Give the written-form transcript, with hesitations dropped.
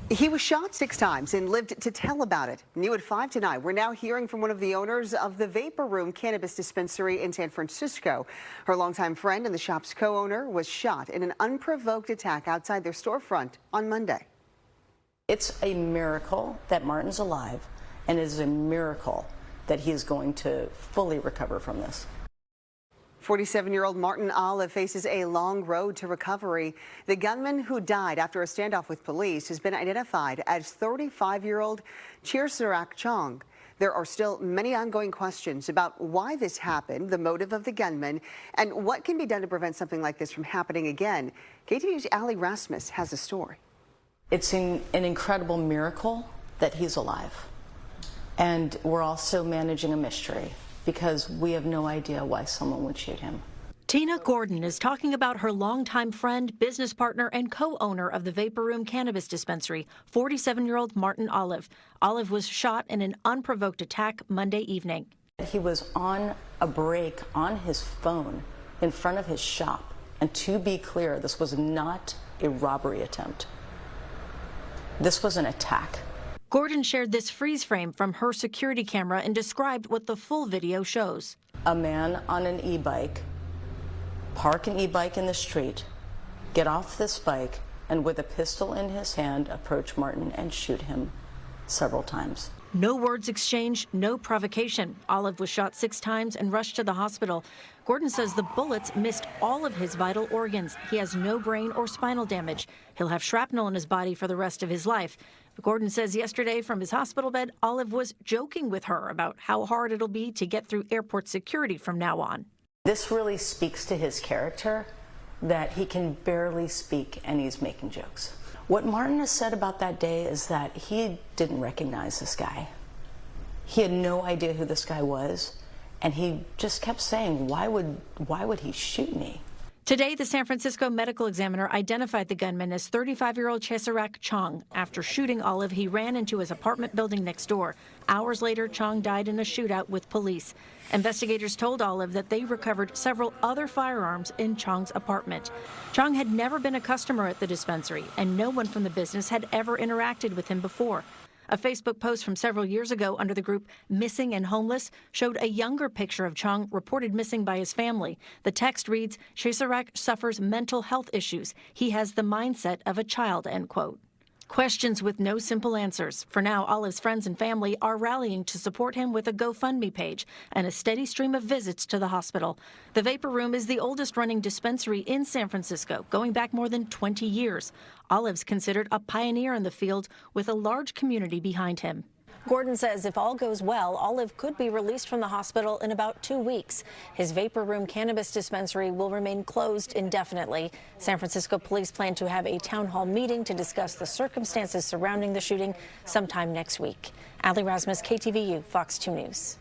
He was shot 6 times and lived to tell about it. New at 5 tonight, we're now hearing from one of the owners of the Vapor Room cannabis dispensary in San Francisco. Her longtime friend and the shop's co-owner was shot in an unprovoked attack outside their storefront on Monday. It's a miracle that Martin's alive, and it is a miracle that he is going to fully recover from this. 47-year-old Martin Olive faces a long road to recovery. The gunman who died after a standoff with police has been identified as 35-year-old Sarak Chong. There are still many ongoing questions about why this happened, the motive of the gunman, and what can be done to prevent something like this from happening again. KTVU's Ali Rasmus has a story. It's an incredible miracle that he's alive. And we're also managing a mystery, because we have no idea why someone would shoot him. Tina Gordon is talking about her longtime friend, business partner, and co-owner of the Vapor Room cannabis dispensary, 47-year-old Martin Olive. Olive was shot in an unprovoked attack Monday evening. He was on a break on his phone in front of his shop. And to be clear, this was not a robbery attempt. This was an attack. Gordon shared this freeze frame from her security camera and described what the full video shows. A man on an e-bike, park an e-bike in the street, get off this bike, and with a pistol in his hand, approach Martin and shoot him several times. No words exchanged, no provocation. Olive was shot 6 times and rushed to the hospital. Gordon says the bullets missed all of his vital organs. He has no brain or spinal damage. He'll have shrapnel in his body for the rest of his life. Gordon says yesterday from his hospital bed, Olive was joking with her about how hard it'll be to get through airport security from now on. This really speaks to his character, that he can barely speak and he's making jokes. What Martin has said about that day is that he didn't recognize this guy. He had no idea who this guy was, and he just kept saying, why would he shoot me? Today, the San Francisco medical examiner identified the gunman as 35-year-old Sarak Chong. After shooting Olive, he ran into his apartment building next door. Hours later, Chong died in a shootout with police. Investigators told Olive that they recovered several other firearms in Chong's apartment. Chong had never been a customer at the dispensary, and no one from the business had ever interacted with him before. A Facebook post from several years ago under the group Missing and Homeless showed a younger picture of Chong reported missing by his family. The text reads, "Sarak suffers mental health issues. He has the mindset of a child," end quote. Questions with no simple answers. For now, Olive's friends and family are rallying to support him with a GoFundMe page and a steady stream of visits to the hospital. The Vapor Room is the oldest running dispensary in San Francisco, going back more than 20 years. Olive's considered a pioneer in the field with a large community behind him. Gordon says if all goes well, Olive could be released from the hospital in about 2 weeks. His Vapor Room cannabis dispensary will remain closed indefinitely. San Francisco police plan to have a town hall meeting to discuss the circumstances surrounding the shooting sometime next week. Ali Rasmus, KTVU, Fox 2 News.